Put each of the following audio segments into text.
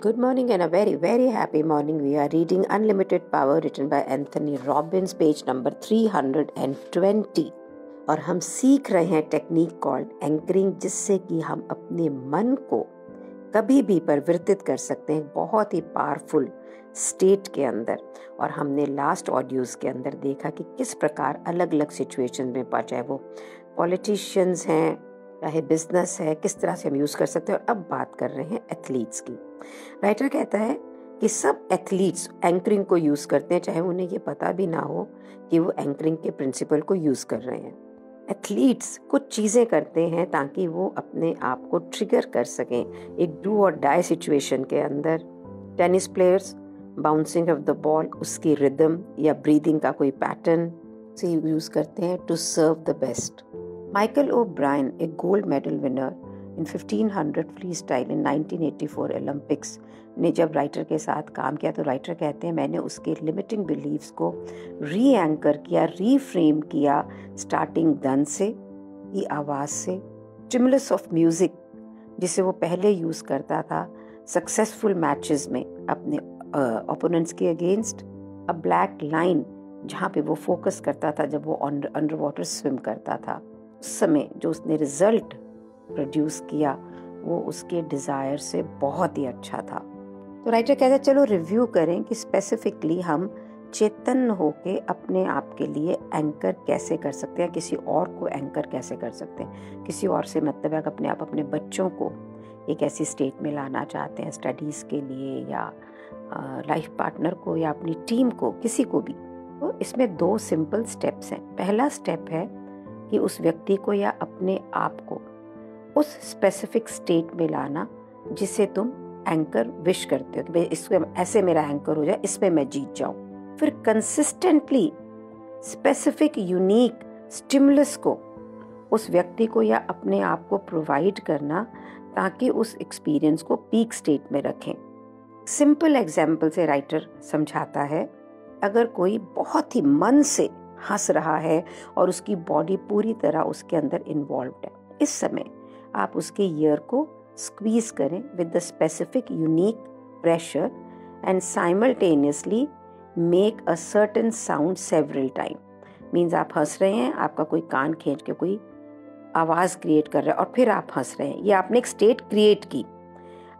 Good morning and a very, very happy morning. We are reading Unlimited Power written by Anthony Robbins, page number 320. और हम सीख रहे हैं technique called anchoring, जिससे कि हम अपने मन को कभी भी परिवर्तित कर सकते हैं बहुत ही पावरफुल स्टेट के अंदर। और हमने लास्ट ऑडियोज के अंदर देखा कि किस प्रकार अलग अलग सिचुएशन में, चाहे वो पॉलिटिशियंस हैं चाहे बिजनेस है, किस तरह से हम यूज़ कर सकते हैं। और अब बात कर रहे हैं एथलीट्स की। राइटर कहता है कि सब एथलीट्स एंकरिंग को यूज़ करते हैं, चाहे उन्हें ये पता भी ना हो कि वो एंकरिंग के प्रिंसिपल को यूज़ कर रहे हैं। एथलीट्स कुछ चीज़ें करते हैं ताकि वो अपने आप को ट्रिगर कर सकें एक डू और डाई सिचुएशन के अंदर। Tennis players bouncing off the ball, उसकी रिदम या ब्रीदिंग का कोई पैटर्न से यूज़ करते हैं to serve the best. Michael O'Brien, एक gold medal winner in 1500 freestyle in 1984 Olympics ने जब राइटर के साथ काम किया, तो राइटर कहते हैं मैंने उसके लिमिटिंग बिलीव्स को री एंकर किया, रीफ्रेम किया, स्टार्टिंग धन से, की आवाज़ से, स्टिमुलस ऑफ म्यूज़िक जिसे वो पहले यूज़ करता था सक्सेसफुल मैचेस में अपने ओपोनेंट्स के अगेंस्ट, अ ब्लैक लाइन जहाँ पे वो फोकस करता था जब वो अंडर वाटर स्विम करता था। उस समय जो उसने रिजल्ट प्रोड्यूस किया वो उसके डिज़ायर से बहुत ही अच्छा था। तो राइटर कहता है चलो रिव्यू करें कि स्पेसिफिकली हम चेतन होके अपने आप के लिए एंकर कैसे कर सकते हैं, किसी और को एंकर कैसे कर सकते हैं। किसी और से मतलब है अपने आप अपने बच्चों को एक ऐसी स्टेट में लाना चाहते हैं स्टडीज़ के लिए, या लाइफ पार्टनर को, या अपनी टीम को, किसी को भी। तो इसमें 2 सिंपल स्टेप्स हैं। पहला स्टेप है कि उस व्यक्ति को या अपने आप को उस स्पेसिफिक स्टेट में लाना जिसे तुम एंकर विश करते हो कि भाई इसको ऐसे मेरा एंकर हो जाए, इसमें मैं जीत जाऊं। फिर कंसिस्टेंटली स्पेसिफिक यूनिक स्टिमुलस को उस व्यक्ति को या अपने आप को प्रोवाइड करना ताकि उस एक्सपीरियंस को पीक स्टेट में रखें। सिंपल एग्जाम्पल से राइटर समझाता है, अगर कोई बहुत ही मन से हंस रहा है और उसकी बॉडी पूरी तरह उसके अंदर इन्वॉल्व्ड है, इस समय आप उसके ईयर को स्क्वीज करें with the specific unique pressure and simultaneously make a certain sound several time. Means आप हंस रहे हैं, आपका कोई कान खींच के कोई आवाज़ क्रिएट कर रहा है और फिर आप हंस रहे हैं, ये आपने एक स्टेट क्रिएट की।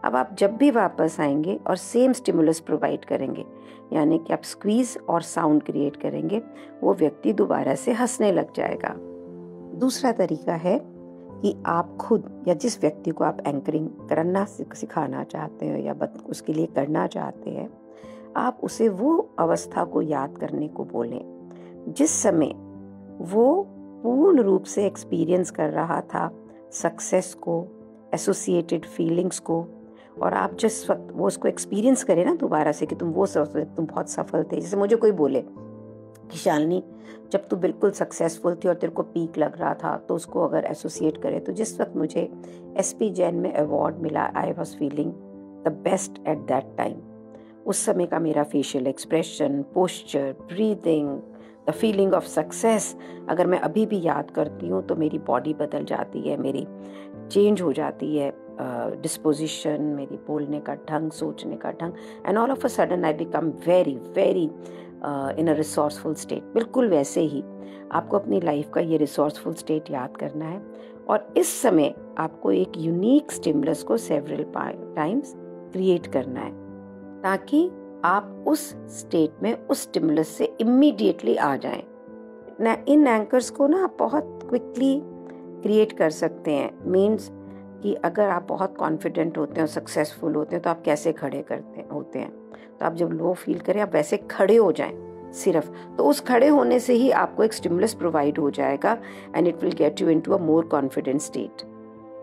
अब आप जब भी वापस आएंगे और सेम स्टिमुलस प्रोवाइड करेंगे, यानी कि आप स्क्वीज और साउंड क्रिएट करेंगे, वो व्यक्ति दोबारा से हंसने लग जाएगा। दूसरा तरीका है कि आप खुद या जिस व्यक्ति को आप एंकरिंग करना सिखाना चाहते हैं या उसके लिए करना चाहते हैं, आप उसे वो अवस्था को याद करने को बोलें जिस समय वो पूर्ण रूप से एक्सपीरियंस कर रहा था सक्सेस को, एसोसिएटेड फीलिंग्स को। और आप जिस वक्त वो उसको एक्सपीरियंस करें ना दोबारा से कि तुम बहुत सफल थे। जैसे मुझे कोई बोले कि शालिनी जब तू बिल्कुल सक्सेसफुल थी और तेरे को पीक लग रहा था, तो उसको अगर एसोसिएट करे तो जिस वक्त मुझे SP जैन में अवार्ड मिला, I was feeling the best at that time. उस समय का मेरा facial expression, posture, breathing, the feeling of success अगर मैं अभी भी याद करती हूँ तो मेरी बॉडी बदल जाती है, मेरी चेंज हो जाती है डिस्पोजिशन, मेरी बोलने का ढंग, सोचने का ढंग, and all of a sudden I become very very in a resourceful state. बिल्कुल वैसे ही आपको अपनी लाइफ का ये रिसोर्सफुल स्टेट याद करना है और इस समय आपको एक यूनिक स्टिमुलस को सेवरल टाइम्स क्रिएट करना है ताकि आप उस स्टेट में उस स्टिमुलस से इमीडिएटली आ जाएं। इन एंकर्स को ना आप बहुत क्विकली क्रिएट कर सकते हैं। मीन्स कि अगर आप बहुत कॉन्फिडेंट होते हैं और सक्सेसफुल होते हैं तो आप कैसे खड़े होते हैं, तो आप जब लो फील करें आप वैसे खड़े हो जाएं सिर्फ, तो उस खड़े होने से ही आपको एक स्टिमुलस प्रोवाइड हो जाएगा and it will get you into a more confident state.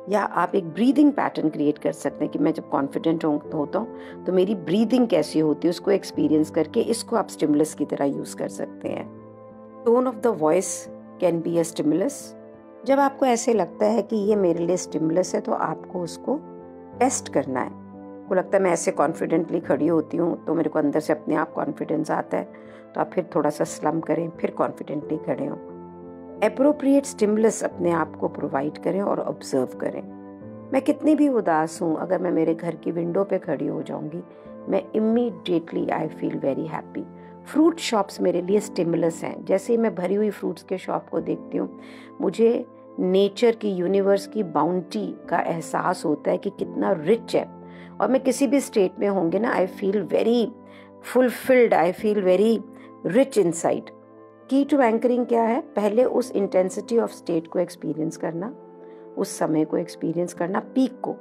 या आप एक ब्रीदिंग पैटर्न क्रिएट कर सकते हैं कि मैं जब कॉन्फिडेंट होता हूँ तो मेरी ब्रीदिंग कैसी होती है, उसको एक्सपीरियंस करके इसको आप स्टिमुलस की तरह यूज कर सकते हैं। Tone of the voice can be a stimulus. जब आपको ऐसे लगता है कि ये मेरे लिए स्टिमुलस है तो आपको उसको टेस्ट करना है। को लगता है मैं ऐसे कॉन्फिडेंटली खड़ी होती हूँ तो मेरे को अंदर से अपने आप कॉन्फिडेंस आता है, तो आप फिर थोड़ा सा स्लम करें, फिर कॉन्फिडेंटली खड़े हों। एप्रोप्रिएट स्टिमुलस अपने आप को प्रोवाइड करें और ऑब्जर्व करें। मैं कितनी भी उदास हूँ, अगर मैं मेरे घर की विंडो पे खड़ी हो जाऊंगी, मैं immediately I feel very happy. Fruit shops मेरे लिए स्टिमुलस हैं। जैसे ही मैं भरी हुई फ्रूट्स के शॉप को देखती हूँ, मुझे नेचर की, यूनिवर्स की बाउंटी का एहसास होता है कि कितना रिच है। और मैं किसी भी स्टेट में होंगे ना, I feel very fulfilled, I feel very rich inside. की टू एंकरिंग क्या है? पहले उस इंटेंसिटी ऑफ स्टेट को एक्सपीरियंस करना, उस समय को एक्सपीरियंस करना, पीक को,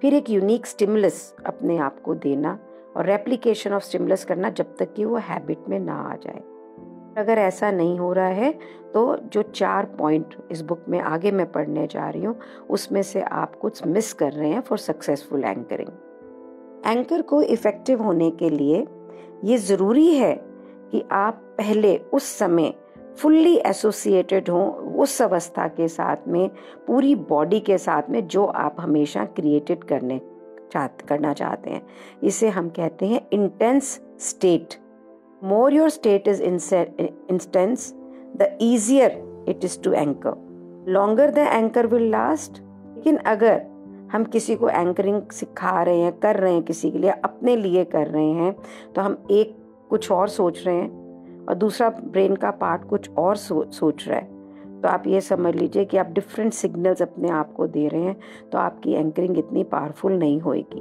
फिर एक यूनिक स्टिमुलस अपने आप को देना और रेप्लिकेशन ऑफ स्टिमुलस करना जब तक कि वो हैबिट में ना आ जाए। अगर ऐसा नहीं हो रहा है तो जो 4 पॉइंट इस बुक में आगे मैं पढ़ने जा रही हूँ, उसमें से आप कुछ मिस कर रहे हैं फॉर सक्सेसफुल एंकरिंग। एंकर को इफेक्टिव होने के लिए ये ज़रूरी है कि आप पहले उस समय फुल्ली एसोसिएटेड हों उस अवस्था के साथ में, पूरी बॉडी के साथ में, जो आप हमेशा क्रिएटेड करना चाहते हैं। इसे हम कहते हैं intense state. More your state is intense, the easier it is to anchor. Longer the anchor will last. लेकिन अगर हम किसी को एंकरिंग सिखा रहे हैं, कर रहे हैं, किसी के लिए, अपने लिए कर रहे हैं, तो हम एक कुछ और सोच रहे हैं और दूसरा ब्रेन का पार्ट कुछ और सोच रहा है, तो आप ये समझ लीजिए कि आप डिफरेंट सिग्नल्स अपने आप को दे रहे हैं, तो आपकी एंकरिंग इतनी पावरफुल नहीं होएगी।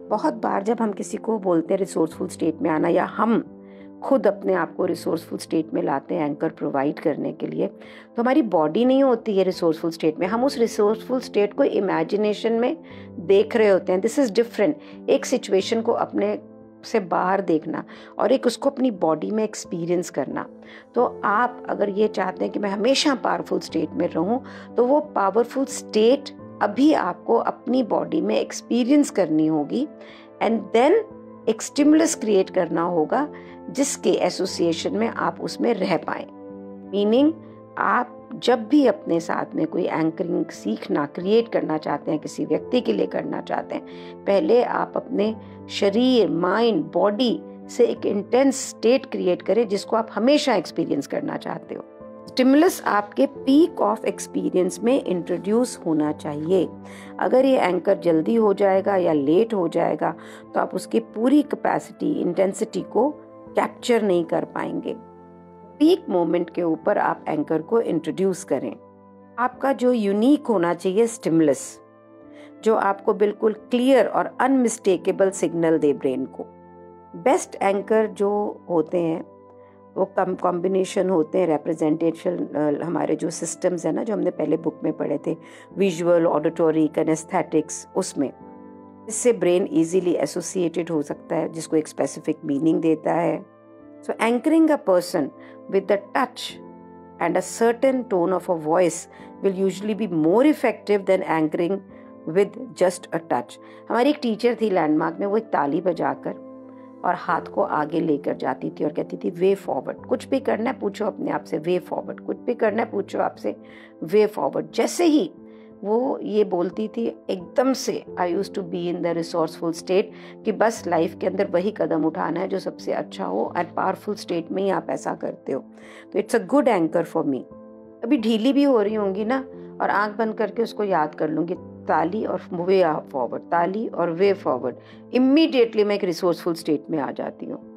बहुत बार जब हम किसी को बोलते हैं रिसोर्सफुल स्टेट में आना, या हम खुद अपने आप को रिसोर्सफुल स्टेट में लाते हैं एंकर प्रोवाइड करने के लिए, तो हमारी बॉडी नहीं होती है रिसोर्सफुल स्टेट में, हम उस रिसोर्सफुल स्टेट को इमेजिनेशन में देख रहे होते हैं। This is different. एक सिचुएशन को अपने से बाहर देखना और एक उसको अपनी बॉडी में एक्सपीरियंस करना। तो आप अगर ये चाहते हैं कि मैं हमेशा पावरफुल स्टेट में रहूं, तो वो पावरफुल स्टेट अभी आपको अपनी बॉडी में एक्सपीरियंस करनी होगी, एंड देन एक स्टिमुलस क्रिएट करना होगा जिसके एसोसिएशन में आप उसमें रह पाए। मीनिंग, आप जब भी अपने साथ में कोई एंकरिंग सीखना, क्रिएट करना चाहते हैं, किसी व्यक्ति के लिए करना चाहते हैं, पहले आप अपने शरीर, माइंड, बॉडी से एक इंटेंस स्टेट क्रिएट करें जिसको आप हमेशा एक्सपीरियंस करना चाहते हो। स्टिमुलस आपके पीक ऑफ एक्सपीरियंस में इंट्रोड्यूस होना चाहिए। अगर ये एंकर जल्दी हो जाएगा या लेट हो जाएगा, तो आप उसकी पूरी कैपेसिटी, इंटेंसिटी को कैप्चर नहीं कर पाएंगे। पीक मोमेंट के ऊपर आप एंकर को इंट्रोड्यूस करें। आपका जो यूनिक होना चाहिए स्टिमुलस, जो आपको बिल्कुल क्लियर और अनमिस्टेकेबल सिग्नल दे ब्रेन को। बेस्ट एंकर जो होते हैं वो कॉम्बिनेशन होते हैं रिप्रेजेंटेशन, हमारे जो सिस्टम्स है ना, जो हमने पहले बुक में पढ़े थे, विजुअल, ऑडिटोरी, किनेस्थेटिक्स, उसमें इससे ब्रेन इजीली एसोसिएटेड हो सकता है, जिसको एक स्पेसिफिक मीनिंग देता है। So anchoring a person with the touch and a certain tone of a voice will usually be more effective than anchoring with just a touch. हमारी एक टीचर थी लैंडमार्क में, वो एक ताली बजाकर और हाथ को आगे लेकर जाती थी और कहती थी वे फॉरवर्ड। कुछ भी करना है पूछो अपने आप से वे फॉरवर्ड, कुछ भी करना है पूछो आपसे वे फॉरवर्ड। जैसे ही वो ये बोलती थी, एकदम से I used to be in the resourceful state कि बस लाइफ के अंदर वही कदम उठाना है जो सबसे अच्छा हो, एंड पावरफुल स्टेट में ही आप ऐसा करते हो। तो it's a good anchor for me. अभी ढीली भी हो रही होंगी ना, और आंख बंद करके उसको याद कर लूंगी, ताली और वे फॉरवर्ड, ताली और वे फॉरवर्ड, इमीडिएटली मैं एक रिसोर्सफुल स्टेट में आ जाती हूँ।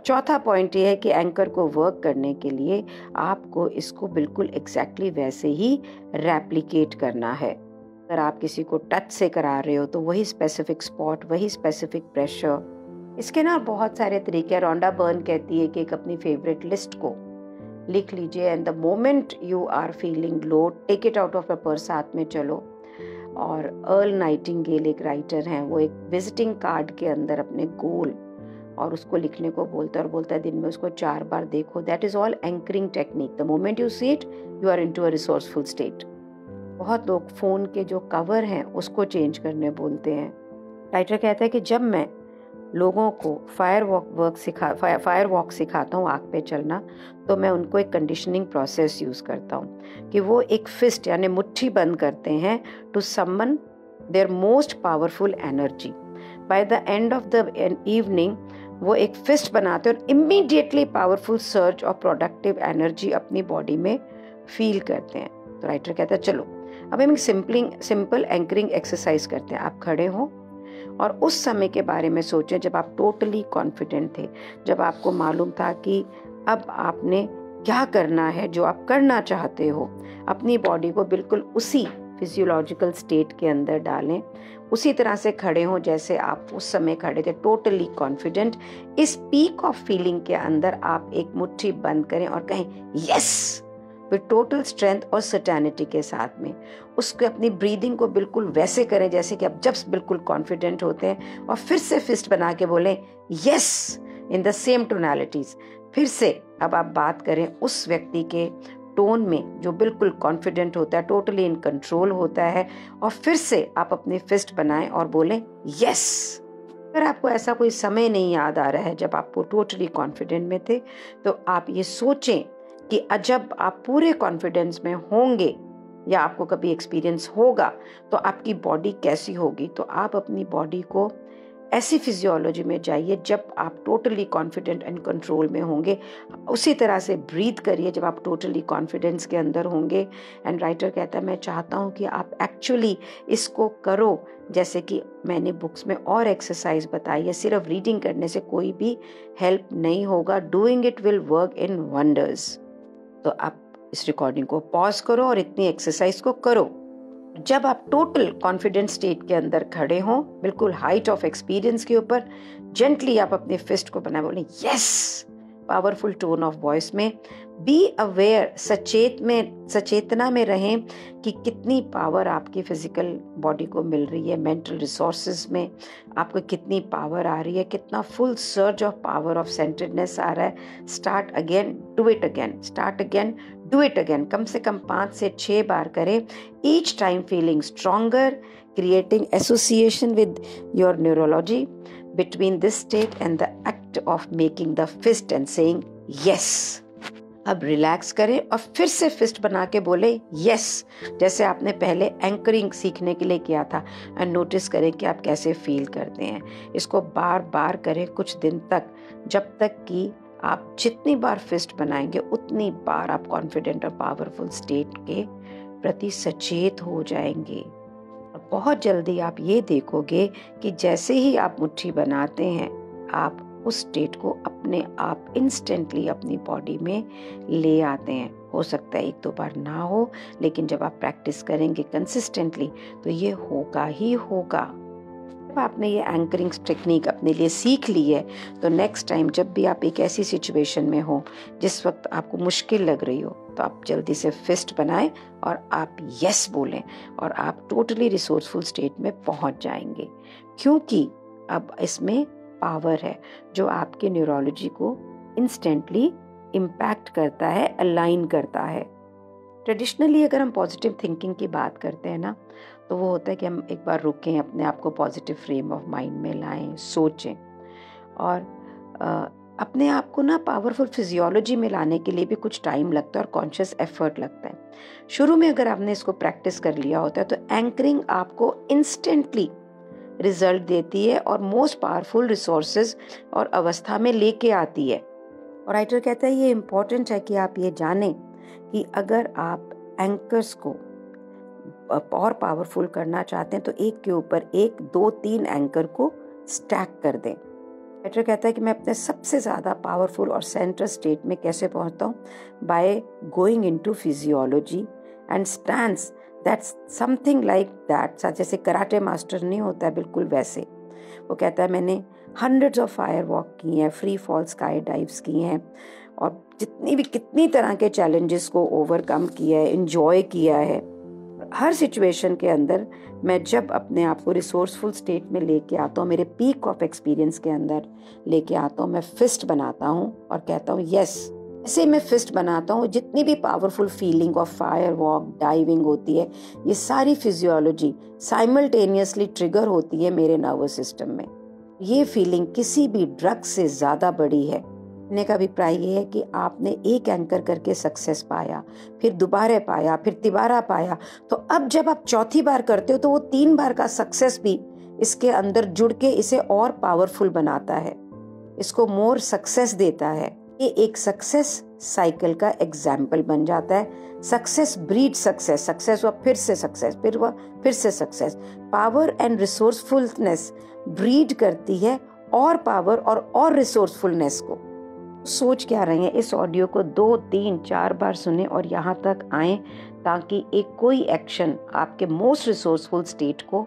चौथा पॉइंट ये है कि एंकर को वर्क करने के लिए आपको इसको बिल्कुल एग्जैक्टली वैसे ही रेप्लिकेट करना है। अगर आप किसी को टच से करा रहे हो तो वही स्पेसिफिक स्पॉट, वही स्पेसिफिक प्रेशर। इसके ना बहुत सारे तरीके हैं। रोंडा बर्न कहती है कि एक अपनी फेवरेट लिस्ट को लिख लीजिए, and the moment you are feeling low, take it out of paper, साथ में चलो। और अर्ल नाइटिंगेल एक राइटर हैं, वो एक विजिटिंग कार्ड के अंदर अपने गोल और उसको लिखने को बोलता है, और बोलता है दिन में उसको 4 बार देखो। That is all anchoring technique. The moment you see it, you are into a resourceful state. बहुत लोग फोन के जो कवर हैं उसको चेंज करने बोलते हैं। राइटर कहता है कि जब मैं लोगों को फायर वॉक सिखाता हूँ, आग पे चलना, तो मैं उनको एक कंडीशनिंग प्रोसेस यूज करता हूँ कि वो एक फिस्ट यानी मुट्ठी बंद करते हैं to summon their most powerful energy. By the end of the evening वो एक फिस्ट बनाते हैं और इमीडिएटली पावरफुल सर्ज और प्रोडक्टिव एनर्जी अपनी बॉडी में फील करते हैं। तो राइटर कहता है चलो अब हम सिंपल एंकरिंग एक्सरसाइज करते हैं। आप खड़े हो और उस समय के बारे में सोचें जब आप टोटली कॉन्फिडेंट थे, जब आपको मालूम था कि अब आपने क्या करना है जो आप करना चाहते हो। अपनी बॉडी को बिल्कुल उसी फिजियोलॉजिकल स्टेट के अंदर डालें, उसी तरह से खड़े हों जैसे आप उस समय खड़े थे, टोटली कॉन्फिडेंट। इस पीक ऑफ फीलिंग के अंदर आप एक मुट्ठी बंद करें और कहें यस विद टोटल स्ट्रेंथ और सर्टेनिटी के साथ में। उसको अपनी ब्रीदिंग को बिल्कुल वैसे करें जैसे कि आप जब बिल्कुल कॉन्फिडेंट होते हैं, और फिर से फिस्ट बना के बोलें यस इन द सेम टोनैलिटीज। फिर से अब आप बात करें उस व्यक्ति के टोन में जो बिल्कुल कॉन्फिडेंट होता है, टोटली इन कंट्रोल होता है, और फिर से आप अपनी फिस्ट बनाएं और बोलें यस। अगर आपको ऐसा कोई समय नहीं याद आ रहा है जब आप टोटली कॉन्फिडेंट में थे, तो आप ये सोचें कि जब आप पूरे कॉन्फिडेंस में होंगे या आपको कभी एक्सपीरियंस होगा तो आपकी बॉडी कैसी होगी। तो आप अपनी बॉडी को ऐसी फिजियोलॉजी में जाइए जब आप टोटली कॉन्फिडेंट एंड कंट्रोल में होंगे, उसी तरह से ब्रीथ करिए जब आप टोटली कॉन्फिडेंस के अंदर होंगे। एंड राइटर कहता है मैं चाहता हूँ कि आप एक्चुअली इसको करो जैसे कि मैंने बुक्स में और एक्सरसाइज बताई है। सिर्फ रीडिंग करने से कोई भी हेल्प नहीं होगा, doing it will work in wonders. तो आप इस रिकॉर्डिंग को पॉज करो और इतनी एक्सरसाइज को करो। जब आप टोटल कॉन्फिडेंट स्टेट के अंदर खड़े हों, बिल्कुल हाइट ऑफ एक्सपीरियंस के ऊपर, जेंटली आप अपने फिस्ट को बनाए बोलें yes, powerful tone of voice में। बी अवेयर, सचेतना में रहें कि कितनी पावर आपकी फिजिकल बॉडी को मिल रही है, मेंटल रिसोर्सेज में आपको कितनी पावर आ रही है, कितना full surge of power of centredness आ रहा है। Start again, do it again, start again, do it again. कम से कम 5 से 6 बार करें। Each time feeling stronger, creating association with your neurology between this state and the act of making the fist and saying yes। अब relax करें और फिर से फिस्ट बना के बोले yes, जैसे आपने पहले एंकरिंग सीखने के लिए किया था। एंड नोटिस करें कि आप कैसे फील करते हैं। इसको बार बार करें कुछ दिन तक, जब तक कि आप जितनी बार फिस्ट बनाएंगे उतनी बार आप कॉन्फिडेंट और पावरफुल स्टेट के प्रति सचेत हो जाएंगे। बहुत जल्दी आप ये देखोगे कि जैसे ही आप मुट्ठी बनाते हैं, आप उस स्टेट को अपने आप इंस्टेंटली अपनी बॉडी में ले आते हैं। हो सकता है 1-2 बार ना हो, लेकिन जब आप प्रैक्टिस करेंगे कंसिस्टेंटली तो ये होगा ही होगा। जब आपने ये एंकरिंग टेक्निक अपने लिए सीख ली है, तो नेक्स्ट टाइम जब भी आप एक ऐसी सिचुएशन में हो जिस वक्त आपको मुश्किल लग रही हो, तो आप जल्दी से फिस्ट बनाएं और आप यस बोलें और आप टोटली रिसोर्सफुल स्टेट में पहुंच जाएंगे। क्योंकि अब इसमें पावर है जो आपके न्यूरोलॉजी को इंस्टेंटली इम्पैक्ट करता है, अलाइन करता है। ट्रेडिशनली अगर हम पॉजिटिव थिंकिंग की बात करते हैं ना, तो वो होता है कि हम एक बार रुकें, अपने आप को पॉजिटिव फ्रेम ऑफ माइंड में लाएं, सोचें, और अपने आप को ना पावरफुल फिजियोलॉजी में लाने के लिए भी कुछ टाइम लगता है और कॉन्शियस एफर्ट लगता है। शुरू में अगर आपने इसको प्रैक्टिस कर लिया होता है तो एंकरिंग आपको इंस्टेंटली रिजल्ट देती है और मोस्ट पावरफुल रिसोर्सेज और अवस्था में लेके आती है। और राइटर कहता है ये इम्पोर्टेंट है कि आप ये जानें कि अगर आप एंकर्स को और पावरफुल करना चाहते हैं तो एक के ऊपर 1, 2, 3 एंकर को स्टैक कर दें। राइटर कहता है कि मैं अपने सबसे ज़्यादा पावरफुल और सेंट्रल स्टेट में कैसे पहुंचता हूँ, by going into physiology and stands that's something like that. जैसे कराटे मास्टर नहीं होता है, बिल्कुल वैसे। वो कहता है मैंने हंड्रेड्स ऑफ फायर वॉक की हैं, फ्री फॉल स्काई डाइव्स की हैं, और कितनी तरह के चैलेंजेस को ओवरकम किया है, एंजॉय किया है। हर सिचुएशन के अंदर मैं जब अपने आप को रिसोर्सफुल स्टेट में लेके आता हूँ, मेरे पीक ऑफ एक्सपीरियंस के अंदर लेके आता हूँ, मैं फिस्ट बनाता हूँ और कहता हूँ यस। ऐसे मैं फिस्ट बनाता हूँ, जितनी भी powerful feeling of fire walk, diving होती है, ये सारी फिजियोलॉजी साइमल्टेनियसली ट्रिगर होती है मेरे नर्वस सिस्टम में। ये फीलिंग किसी भी ड्रग से ज़्यादा बड़ी है। कहने का अभिप्राय ये है कि आपने एक एंकर करके सक्सेस पाया, फिर दोबारा पाया, फिर तिबारा पाया, तो अब जब आप चौथी बार करते हो तो वो 3 बार का सक्सेस भी इसके अंदर जुड़ के इसे और पावरफुल बनाता है, इसको मोर सक्सेस देता है। ये एक सक्सेस साइकिल का एग्जाम्पल बन जाता है। सक्सेस ब्रीड सक्सेस, सक्सेस हुआ फिर से सक्सेस, फिर हुआ फिर से success. Power and resourcefulness breed करती है और पावर और रिसोर्सफुलनेस को। सोच क्या रहे हैं, इस ऑडियो को 2, 3, 4 बार सुने और यहाँ तक आए ताकि एक कोई एक्शन आपके मोस्ट रिसोर्सफुल स्टेट को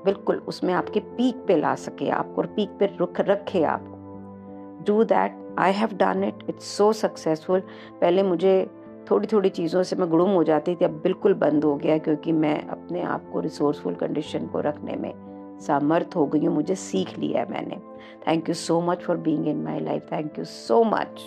बिल्कुल उसमें आपके पीक पे ला सके, आपको पीक पे रुख रखे आपको। Do that, I have done it, it's so successful. पहले मुझे थोड़ी थोड़ी चीज़ों से मैं गुड़ुम हो जाती थी, अब बिल्कुल बंद हो गया क्योंकि मैं अपने आप को रिसोर्सफुल कंडीशन को रखने में सामर्थ हो गई हूँ, मुझे सीख लिया है मैंने। Thank you so much for being in my life, thank you so much.